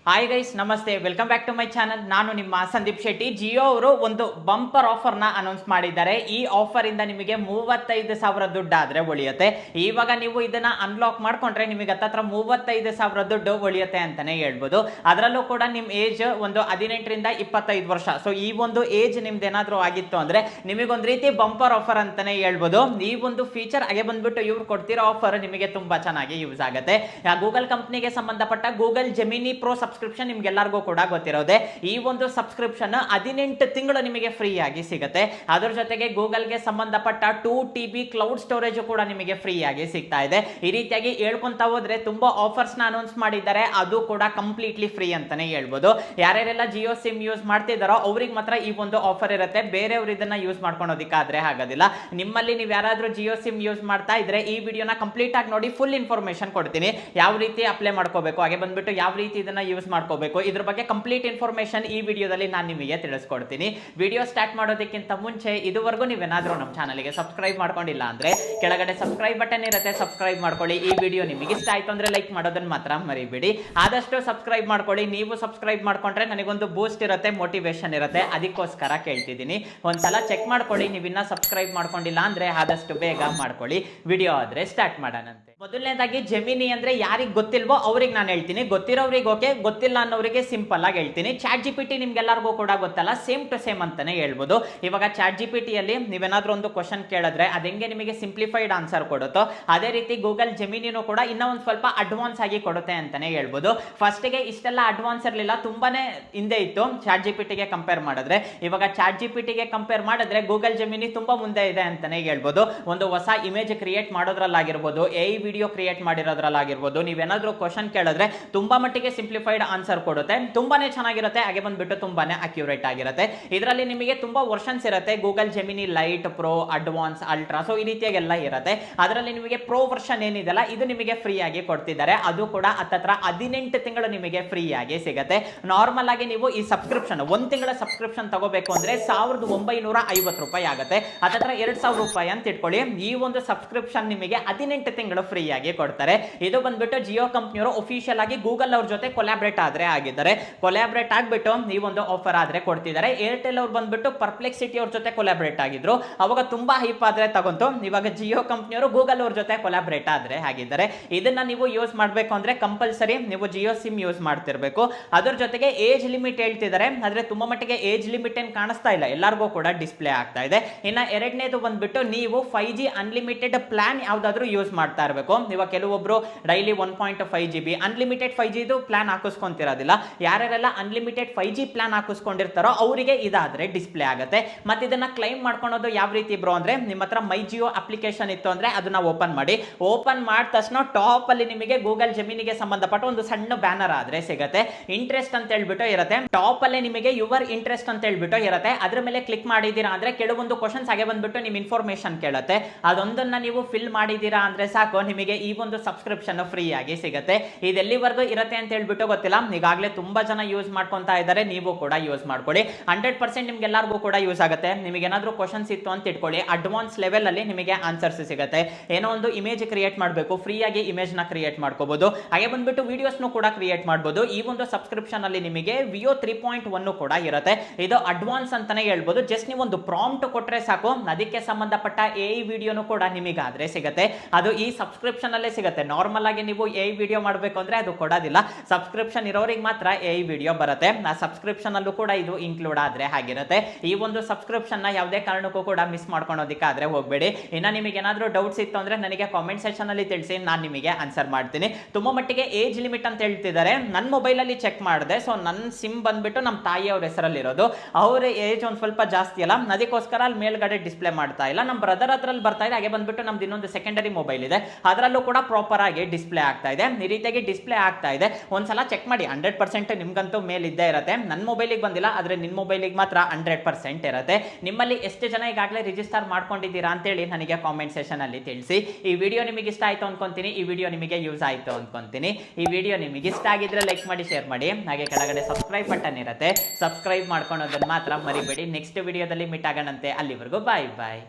Hi guys, ನಮಸ್ತೆ, welcome back to my channel. ನಾನು ನಿಮ್ಮ ಸಂದೀಪ್ ಶೆಟ್ಟಿ. ಜಿಯೋ ಅವರು ಒಂದು ಬಂಪರ್ ಆಫರ್ನ ಅನೌನ್ಸ್ ಮಾಡಿದ್ದಾರೆ. ಈ ಆಫರ್ ಇಂದ ನಿಮಗೆ 35,000 ದುಡ್ಡು ಆದ್ರೆ ಉಳಿಯುತ್ತೆ. ಇವಾಗ ನೀವು ಇದನ್ನ ಅನ್ಲಾಕ್ ಮಾಡ್ಕೊಂಡ್ರೆ ನಿಮಗೆ ಹತ್ತತ್ರ 35,000 ದುಡ್ಡು ಉಳಿಯುತ್ತೆ ಅಂತಾನೆ ಹೇಳ್ಬೋದು. ಅದರಲ್ಲೂ ಕೂಡ ನಿಮ್ ಏಜ್ ಒಂದು 18ರಿಂದ 25 ವರ್ಷ. ಸೊ ಈ ಒಂದು ಏಜ್ ನಿಮ್ದು ಏನಾದ್ರೂ ಆಗಿತ್ತು ಅಂದ್ರೆ ನಿಮಗೊಂದು ರೀತಿ ಬಂಪರ್ ಆಫರ್ ಅಂತಾನೆ ಹೇಳ್ಬೋದು. ಈ ಒಂದು ಫೀಚರ್ ಹಾಗೆ ಬಂದ್ಬಿಟ್ಟು ಇವ್ರು ಕೊಡ್ತಿರೋ ಆಫರ್ ನಿಮಗೆ ತುಂಬಾ ಚೆನ್ನಾಗಿ ಯೂಸ್ ಆಗುತ್ತೆ. ಗೂಗಲ್ ಕಂಪ್ನಿಗೆ ಸಂಬಂಧಪಟ್ಟ ಗೂಗಲ್ ಜೆಮಿನಿ ಪ್ರೋ ಸಬ್ಸ್ಕ್ರಿಪ್ಷನ್ ನಿಮ್ಗೆಲ್ಲರಿಗೂ ಕೂಡ ಗೊತ್ತಿರೋದೆ. ಈ ಒಂದು ಸಬ್ಸ್ಕ್ರಿಪ್ಷನ್ 18 ತಿಂಗಳು ನಿಮಗೆ ಫ್ರೀ ಆಗಿ ಸಿಗುತ್ತೆ. ಅದರ ಜೊತೆಗೆ ಗೂಗಲ್ಗೆ ಸಂಬಂಧಪಟ್ಟ 2 TB ಕ್ಲೌಡ್ ಸ್ಟೋರೇಜ್ ಕೂಡ ನಿಮಗೆ ಫ್ರೀ ಆಗಿ ಸಿಗ್ತಾ ಇದೆ. ಈ ರೀತಿಯಾಗಿ ಹೇಳ್ಕೊಂತ ಹೋದ್ರೆ ತುಂಬಾ ಆಫರ್ಸ್ ನ ಅನೌನ್ಸ್ ಮಾಡಿದ್ದಾರೆ. ಅದು ಕೂಡ ಕಂಪ್ಲೀಟ್ಲಿ ಫ್ರೀ ಅಂತಾನೆ ಹೇಳ್ಬೋದು. ಯಾರ್ಯಾರೆಲ್ಲ ಜಿಯೋ ಸಿಮ್ ಯೂಸ್ ಮಾಡ್ತಿದ್ದಾರೋ ಅವ್ರಿಗೆ ಮಾತ್ರ ಈ ಒಂದು ಆಫರ್ ಇರುತ್ತೆ. ಬೇರೆಯವರು ಇದನ್ನ ಯೂಸ್ ಮಾಡ್ಕೊಳೋದಿಕ್ಕಾದ್ರೆ ಆಗೋದಿಲ್ಲ. ನಿಮ್ಮಲ್ಲಿ ನೀವು ಯಾರಾದ್ರೂ ಜಿಯೋ ಸಿಮ್ ಯೂಸ್ ಮಾಡ್ತಾ ಇದ್ರೆ ಈ ವಿಡಿಯೋನ ಕಂಪ್ಲೀಟ್ ಆಗಿ ನೋಡಿ, ಫುಲ್ ಇನ್ಫಾರ್ಮೇಶನ್ ಕೊಡ್ತೀನಿ. ಯಾವ ರೀತಿ ಅಪ್ಲೈ ಮಾಡ್ಕೋಬೇಕು, ಹಾಗೆ ಬಂದ್ಬಿಟ್ಟು ಯಾವ ರೀತಿ ಇದನ್ನ ಯೂಸ್ ಮಾಡ್ಕೋಬೇಕು, ಇದ್ರ ಬಗ್ಗೆ ಕಂಪ್ಲೀಟ್ ಇನ್ಫಾರ್ಮೇಶನ್ ಈ ವಿಡಿಯೋದಲ್ಲಿ ನಾನು ನಿಮಗೆ ತಿಳಿಸ್ಕೊಡ್ತೀನಿ. ವಿಡಿಯೋ ಸ್ಟಾರ್ಟ್ ಮಾಡೋದಕ್ಕಿಂತ ಮುಂಚೆ ಇದುವರೆಗೂ ನೀವೇನಾದ್ರೂ ನಮ್ಮ ಚಾನಲ್ಗೆ ಸಬ್ಸ್ಕ್ರೈಬ್ ಮಾಡ್ಕೊಂಡಿಲ್ಲ ಅಂದ್ರೆ ಕೆಳಗಡೆ ಸಬ್ಸ್ಕ್ರೈಬ್ ಬಟನ್ ಇರುತ್ತೆ, ಸಬ್ಸ್ಕ್ರೈಬ್ ಮಾಡ್ಕೊಳ್ಳಿ. ಈ ವಿಡಿಯೋ ನಿಮಗೆ ಇಷ್ಟ ಆಯ್ತು ಅಂದ್ರೆ ಲೈಕ್ ಮಾಡೋದನ್ನ ಮಾತ್ರ ಮರಿಬೇಡಿ. ಆದಷ್ಟು ಸಬ್ಸ್ಕ್ರೈಬ್ ಮಾಡ್ಕೊಳ್ಳಿ. ನೀವು ಸಬ್ಸ್ಕ್ರೈಬ್ ಮಾಡ್ಕೊಂಡ್ರೆ ನನಗೊಂದು ಬೂಸ್ಟ್ ಇರುತ್ತೆ, ಮೋಟಿವೇಶನ್ ಇರುತ್ತೆ. ಅದಕ್ಕೋಸ್ಕರ ಕೇಳ್ತಿದ್ದೀನಿ, ಒಂದ್ಸಲ ಚೆಕ್ ಮಾಡ್ಕೊಳ್ಳಿ. ನೀವಿನ್ನ ಸಬ್ಸ್ಕ್ರೈಬ್ ಮಾಡ್ಕೊಂಡಿಲ್ಲ ಅಂದ್ರೆ ಆದಷ್ಟು ಬೇಗ ಮಾಡ್ಕೊಳ್ಳಿ. ವಿಡಿಯೋ ಆದ್ರೆ ಸ್ಟಾರ್ಟ್ ಮಾಡೋಣಂತೆ. ಮೊದಲನೇದಾಗಿ ಜೆಮಿನಿ ಅಂದ್ರೆ ಯಾರಿಗೆ ಗೊತ್ತಿಲ್ವೋ ಅವ್ರಿಗೆ ನಾನು ಹೇಳ್ತೀನಿ, ಗೊತ್ತಿರೋರಿಗೆ ಓಕೆ, ಗೊತ್ತಿಲ್ಲ ಅನ್ನೋರಿಗೆ ಸಿಂಪಲ್ ಆಗಿ ಹೇಳ್ತೀನಿ. ಚಾಟ್ ಜಿಪಿಟಿ ನಿಮ್ಗೆಲ್ಲರಿಗೂ ಕೂಡ ಗೊತ್ತಲ್ಲ, ಸೇಮ್ ಟು ಸೇಮ್ ಅಂತಾನೆ ಹೇಳ್ಬೋದು. ಇವಾಗ ಚಾಟ್ ಜಿಪಿಟಿಯಲ್ಲಿ ನೀವೇನಾದ್ರೂ ಒಂದು ಕ್ವಶನ್ ಕೇಳಿದ್ರೆ ಅದು ಹೆಂಗೆ ನಿಮಗೆ ಸಿಂಪ್ಲಿಫೈಡ್ ಆನ್ಸರ್ ಕೊಡುತ್ತೋ ಅದೇ ರೀತಿ ಗೂಗಲ್ ಜೆಮಿನಿನೂ ಕೂಡ ಇನ್ನೂ ಒಂದು ಸ್ವಲ್ಪ ಅಡ್ವಾನ್ಸ್ ಆಗಿ ಕೊಡುತ್ತೆ ಅಂತಾನೆ ಹೇಳ್ಬೋದು. ಫಸ್ಟ್ಗೆ ಇಷ್ಟೆಲ್ಲ ಅಡ್ವಾನ್ಸ್ ಇರಲಿಲ್ಲ, ತುಂಬಾನೇ ಹಿಂದೆ ಇತ್ತು ಚಾಟ್ ಜಿಪಿಟಿಗೆ ಕಂಪೇರ್ ಮಾಡಿದ್ರೆ. ಇವಾಗ ಚಾಟ್ ಜಿಪಿಟಿಗೆ ಕಂಪೇರ್ ಮಾಡಿದ್ರೆ ಗೂಗಲ್ ಜೆಮಿನಿ ತುಂಬಾ ಮುಂದೆ ಇದೆ ಅಂತಾನೆ ಹೇಳ್ಬೋದು. ಒಂದು ಹೊಸ ಇಮೇಜ್ ಕ್ರಿಯೇಟ್ ಮಾಡೋದ್ರಲ್ಲಾಗಿರ್ಬೋದು, AI ವಿಡಿಯೋ ಕ್ರಿಯೇಟ್ ಮಾಡಿರೋದ್ರಲ್ಲಾಗಿರ್ಬೋದು, ನೀವೇನಾದ್ರೂ ಕ್ವಶನ್ ಕೇಳಿದ್ರೆ ತುಂಬಾ ಮಟ್ಟಿಗೆ ಸಿಂಪ್ಲಿಫೈಡ್ ಆನ್ಸರ್ ಕೊಡುತ್ತೆ. ತುಂಬಾನೇ ಚೆನ್ನಾಗಿರುತ್ತೆ, ಹಾಗೆ ಬಂದ್ಬಿಟ್ಟು ತುಂಬಾನೇ ಅಕ್ಯುರೇಟ್ ಆಗಿರುತ್ತೆ. ಇದರಲ್ಲಿ ನಿಮಗೆ ತುಂಬಾ ವರ್ಷನ್ಸ್ ಇರುತ್ತೆ. Google gemini light, pro, advance, ultra, so ಈ ರೀತಿಯಾಗೆಲ್ಲ ಇರುತ್ತೆ. ಅದರಲ್ಲಿ ನಿಮಗೆ ಪ್ರೋ ವರ್ಷನ್ ಏನಿದೆಲ್ಲ ಇದು ನಿಮಗೆ ಫ್ರೀ ಆಗಿ ಕೊಡ್ತಿದ್ದಾರೆ. ಅದು ಕೂಡ ಹತ್ತತ್ರ 18 ತಿಂಗಳು ನಿಮಗೆ ಫ್ರೀ ಆಗಿ ಸಿಗುತ್ತೆ. ನಾರ್ಮಲ್ ಆಗಿ ನೀವು ಈ ಸಬ್ಸ್ಕ್ರಿಪ್ಷನ್ 1 ತಿಂಗಳ ಸಬ್ಸ್ಕ್ರಿಪ್ಷನ್ ತಗೋಬೇಕು ಅಂದ್ರೆ 1950 ರೂಪಾಯಿ ಆಗುತ್ತೆ. ಹತ್ತತ್ರ 2000 ರೂಪಾಯಿ ಅಂತ ಇಟ್ಕೊಳ್ಳಿ. ಈ ಒಂದು ಸಬ್ಸ್ಕ್ರಿಪ್ಷನ್ ನಿಮಗೆ 18 ತಿಂಗಳು ಫ್ರೀ ಆಗಿ ಕೊಡ್ತಾರೆ. ಇದು ಬಂದ್ಬಿಟ್ಟು ಜಿಯೋ ಕಂಪ್ನಿಯವರು ಅಫಿಷಿಯಲ್ ಆಗಿ ಗೂಗಲ್ ಅವ್ರ ಜೊತೆ ಕೊಲಾಬ್ರೇಟ್ ಆದ್ರೆ ಆಗಿದ್ದಾರೆ. ಕೊಲಾಬ್ರೇಟ್ ಆಗ್ಬಿಟ್ಟು ಈ ಒಂದು ಆಫರ್ ಆದ್ರೆ ಕೊಡ್ತಿದ್ದಾರೆ. ಏರ್ಟೆಲ್ ಅವ್ರು ಬಂದ್ಬಿಟ್ಟು ಪರ್ಪ್ಲೆಕ್ಸಿಟಿ ಅವ್ರ ಜೊತೆ ಕೊಲಾಬ್ರೇಟ್ ಆಗಿದ್ರು, ಅವಾಗ ತುಂಬಾ ಹೈಪ್ ಆದ್ರೆ ತಗೊಂತು. ಇವಾಗ ಜಿಯೋ ಕಂಪ್ನಿಯವರು ಗೂಗಲ್ ಅವ್ರ ಜೊತೆ ಕೊಲಾಬ್ರೇಟ್ ಆದ್ರೆ ಆಗಿದ್ದಾರೆ. ಇದನ್ನ ನೀವು ಯೂಸ್ ಮಾಡಬೇಕು ಅಂದ್ರೆ ಕಂಪಲ್ಸರಿ ನೀವು ಜಿಯೋ ಸಿಮ್ ಯೂಸ್ ಮಾಡ್ತಿರ್ಬೇಕು. ಅದ್ರ ಜೊತೆಗೆ ಏಜ್ ಲಿಮಿಟ್ ಹೇಳ್ತಿದ್ದಾರೆ, ಆದ್ರೆ ತುಂಬಾ ಮಟ್ಟಿಗೆ ಏಜ್ ಲಿಮಿಟ್ ಏನ್ ಕಾಣಿಸ್ತಾ ಇಲ್ಲ, ಎಲ್ಲರಿಗೂ ಕೂಡ ಡಿಸ್ಪ್ಲೇ ಆಗ್ತಾ ಇದೆ. ಇನ್ನ ಎರಡನೇದು ಬಂದ್ಬಿಟ್ಟು ನೀವು 5G ಅನ್ಲಿಮಿಟೆಡ್ ಪ್ಲಾನ್ ಯಾವ್ದಾದ್ರು ಯೂಸ್ ಮಾಡ್ತಾ ಇರಬೇಕು. ಇವಾಗ ಕೆಲವೊಬ್ರು daily 1.5 GB unlimited 5G plan ಹಾಕಿಸ್ಕೊಂತಿರೋದಿಲ್ಲ. ಯಾರ್ಯಾರೆಲ್ಲ ಅನ್ಲಿಮಿಟೆಡ್ 5G ಪ್ಲಾನ್ ಹಾಕಿಸ್ಕೊಂಡಿರ್ತಾರೋ ಅವರಿಗೆ ಇದಾದ್ರೆ ಡಿಸ್ಪ್ಲೇ ಆಗುತ್ತೆ. ಮತ್ತೆ ಇದನ್ನ ಕ್ಲೈಮ್ ಮಾಡ್ಕೊಳೋದು ಯಾವ ರೀತಿ ಬ್ರೋ ಅಂದ್ರೆ, ನಿಮ್ಮ ಹತ್ರ ಮೈ ಜಿಯೋ ಅಪ್ಲಿಕೇಶನ್ ಇತ್ತು ಅಂದ್ರೆ ಅದನ್ನ ಓಪನ್ ಮಾಡಿ. ಓಪನ್ ಮಾಡಿದ ತಕ್ಷಣ ಟಾಪ್ ಅಲ್ಲಿ ನಿಮಗೆ ಗೂಗಲ್ ಜೆಮಿನಿಗೆ ಸಂಬಂಧಪಟ್ಟ ಒಂದು ಸಣ್ಣ ಬ್ಯಾನರ್ ಆದ್ರೆ ಸಿಗುತ್ತೆ. ಇಂಟ್ರೆಸ್ಟ್ ಅಂತ ಹೇಳ್ಬಿಟ್ಟು ಇರುತ್ತೆ. ಟಾಪ್ ಅಲ್ಲೇ ನಿಮಗೆ ಯುವರ್ ಇಂಟ್ರೆಸ್ಟ್ ಅಂತ ಹೇಳ್ಬಿಟ್ಟು ಇರುತ್ತೆ. ಅದ್ರ ಮೇಲೆ ಕ್ಲಿಕ್ ಮಾಡಿದೀರಾ ಅಂದ್ರೆ ಕೆಲವೊಂದು ಕ್ವಶನ್ಸ್ ಹಾಗೆ ಬಂದ್ಬಿಟ್ಟು ನಿಮ್ ಇನ್ಫಾರ್ಮೇಶನ್ ಕೇಳುತ್ತೆ. ಅದೊಂದನ್ನ ನೀವು ಫಿಲ್ ಮಾಡಿದೀರಾ ಅಂದ್ರೆ ಸಾಕು, ನಿಮಗೆ ಈ ಒಂದು ಸಬ್ಸ್ಕ್ರಿಪ್ಷನ್ ಫ್ರೀ ಆಗಿ ಸಿಗುತ್ತೆ. ಇದೆಲ್ಲಿವರೆಗೂ ಇರುತ್ತೆ ಅಂತ ಹೇಳ್ಬಿಟ್ಟು ಗೊತ್ತಿಲ್ಲ. ಈಗಾಗಲೇ ತುಂಬಾ ಜನ ಯೂಸ್ ಮಾಡ್ಕೊಂತಾ ಇದ್ದಾರೆ, ನೀವು ಕೂಡ ಯೂಸ್ ಮಾಡ್ಕೊಳ್ಳಿ. 100% ನಿಮ್ಗೆಲ್ಲರಿಗೂ ಕೂಡ ಯೂಸ್ ಆಗುತ್ತೆ. ನಿಮಗೆ ಏನಾದ್ರೂ ಕ್ವಶನ್ಸ್ ಇತ್ತು ಅಂತ ಇಟ್ಕೊಳ್ಳಿ, ಅಡ್ವಾನ್ಸ್ ಲೆವೆಲ್ ಅಲ್ಲಿ ನಿಮಗೆ ಆನ್ಸರ್ಸ್ ಸಿಗುತ್ತೆ. ಏನೋ ಒಂದು ಇಮೇಜ್ ಕ್ರಿಯೇಟ್ ಮಾಡಬೇಕು, ಫ್ರೀ ಆಗಿ ಇಮೇಜ್ ನ ಕ್ರಿಯೇಟ್ ಮಾಡ್ಕೋಬಹುದು. ಹಾಗೆ ಬಂದ್ಬಿಟ್ಟು ವಿಡಿಯೋಸ್ ಕೂಡ ಕ್ರಿಯೇಟ್ ಮಾಡಬಹುದು. ಈ ಒಂದು ಸಬ್ಸ್ಕ್ರಿಪ್ಷನ್ ಅಲ್ಲಿ ನಿಮಗೆ ವಿಯೋ 3.1 ಕೂಡ ಇರುತ್ತೆ. ಇದು ಅಡ್ವಾನ್ಸ್ ಅಂತಾನೆ ಹೇಳ್ಬೋದು. ಜಸ್ಟ್ ನೀವು ಒಂದು ಪ್ರಾಂಪ್ಟ್ ಕೊಟ್ರೆ ಸಾಕು, ಅದಕ್ಕೆ ಸಂಬಂಧಪಟ್ಟ AI ವಿಡಿಯೋನು ಕೂಡ ನಿಮಗಾದ್ರೆ ಸಿಗುತ್ತೆ. ಅದು ಈ ಸಬ್ಸ್ಕ್ರಿಪ್ಷನ್ ಅಲ್ಲೇ ಸಿಗುತ್ತೆ. ನಾರ್ಮಲ್ ಆಗಿ ನೀವು AI ವಿಡಿಯೋ ಮಾಡಬೇಕು ಅಂದ್ರೆ ಅದು ಕೊಡೋದಿಲ್ಲ. ಸಬ್ಸ್ಕ್ರಿಪ್ಷನ್ ಇರೋರಿಗೆ ಮಾತ್ರ AI ವಿಡಿಯೋ ಬರುತ್ತೆ. ಆ ಸಬ್ಸ್ಕ್ರಿಪ್ಷನ್ ಅಲ್ಲೂ ಕೂಡ ಇದು ಇನ್ಕ್ಲೂಡ್ ಆದ್ರೆ ಆಗಿರುತ್ತೆ. ಈ ಒಂದು ಸಬ್ಸ್ಕ್ರಿಪ್ಷನ್ ನ ಯಾವುದೇ ಕಾರಣಕ್ಕೂ ಕೂಡ ಮಿಸ್ ಮಾಡ್ಕೊಳೋದಕ್ಕಾದ್ರೆ ಹೋಗಬೇಡಿ. ಇನ್ನ ನಿಮಗೆ ಏನಾದ್ರೂ ಡೌಟ್ಸ್ ಇತ್ತು ಅಂದ್ರೆ ನನಗೆ ಕಾಮೆಂಟ್ ಸೆಕ್ಷನ್ ಅಲ್ಲಿ ತಿಳಿಸಿ, ನಾನು ನಿಮಗೆ ಆನ್ಸರ್ ಮಾಡ್ತೀನಿ. ತುಂಬಾ ಮಟ್ಟಿಗೆ ಏಜ್ ಲಿಮಿಟ್ ಅಂತ ಹೇಳ್ತಿದ್ದಾರೆ. ನನ್ನ ಮೊಬೈಲ್ ಅಲ್ಲಿ ಚೆಕ್ ಮಾಡಿದೆ, ಸೊ ನನ್ನ ಸಿಮ್ ಬಂದ್ಬಿಟ್ಟು ನಮ್ಮ ತಾಯಿ ಅವ್ರ ಹೆಸರಲ್ಲಿ ಇರೋದು. ಅವ್ರ ಏಜ್ ಒಂದ್ ಸ್ವಲ್ಪ ಜಾಸ್ತಿ ಅಲ್ಲ, ಅದಕ್ಕೋಸ್ಕರ ಅಲ್ಲಿ ಮೇಲ್ಗಡೆ ಡಿಸ್ಪ್ಲೇ ಮಾಡ್ತಾ ಇಲ್ಲ. ನಮ್ಮ ಬ್ರದರ್ ಅದ್ರಲ್ಲಿ ಬರ್ತಾ ಇದೆ. ಹಾಗೆ ಬಂದ್ಬಿಟ್ಟು ನಮ್ದು ಇನ್ನೊಂದು ಸೆಕೆಂಡರಿ ಮೊಬೈಲ್ ಇದೆ, ಅದರಲ್ಲೂ ಕೂಡ ಪ್ರಾಪರ್ ಆಗಿ ಡಿಸ್ಪ್ಲೇ ಆಗ್ತಾ ಇದೆ. ಈ ರೀತಿಯಾಗಿ ಡಿಸ್ಪ್ಲೇ ಆಗ್ತಾ ಇದೆ. ಒಂದ್ಸಲ ಚೆಕ್ ಮಾಡಿ, 100% ನಿಮ್ಗಂತೂ ಮೇಲ್ ಇದ್ದೇ ಇರುತ್ತೆ. ನನ್ನ ಮೊಬೈಲಿಗೆ ಬಂದಿಲ್ಲ, ಆದ್ರೆ ನಿಮ್ಮ ಮೊಬೈಲಿಗೆ ಮಾತ್ರ 100% ಇರುತ್ತೆ. ನಿಮ್ಮಲ್ಲಿ ಎಷ್ಟು ಜನ ಈಗಾಗಲೇ ರಿಜಿಸ್ಟರ್ ಮಾಡ್ಕೊಂಡಿದ್ದೀರಾ ಅಂತೇಳಿ ನನಗೆ ಕಾಮೆಂಟ್ ಸೆಷನ್ ಅಲ್ಲಿ ತಿಳಿಸಿ. ಈ ವಿಡಿಯೋ ನಿಮಗೆ ಇಷ್ಟ ಆಯ್ತು ಅನ್ಕೊಂತೀನಿ, ಈ ವಿಡಿಯೋ ನಿಮಗೆ ಯೂಸ್ ಆಯ್ತು ಅನ್ಕೊಂತೀನಿ. ಈ ವಿಡಿಯೋ ನಿಮಗೆ ಇಷ್ಟ ಆಗಿದ್ರೆ ಲೈಕ್ ಮಾಡಿ, ಶೇರ್ ಮಾಡಿ. ಹಾಗೆ ಕೆಳಗಡೆ ಸಬ್ಸ್ಕ್ರೈಬ್ ಬಟನ್ ಇರುತ್ತೆ, ಸಬ್ಸ್ಕ್ರೈಬ್ ಮಾಡ್ಕೊಳೋದನ್ನ ಮಾತ್ರ ಮರಿಬೇಡಿ. ನೆಕ್ಸ್ಟ್ ವಿಡಿಯೋದಲ್ಲಿ ಮೀಟ್ ಆಗೋಣಂತೆ. ಅಲ್ಲಿವರೆಗೂ ಬಾಯ್ ಬಾಯ್.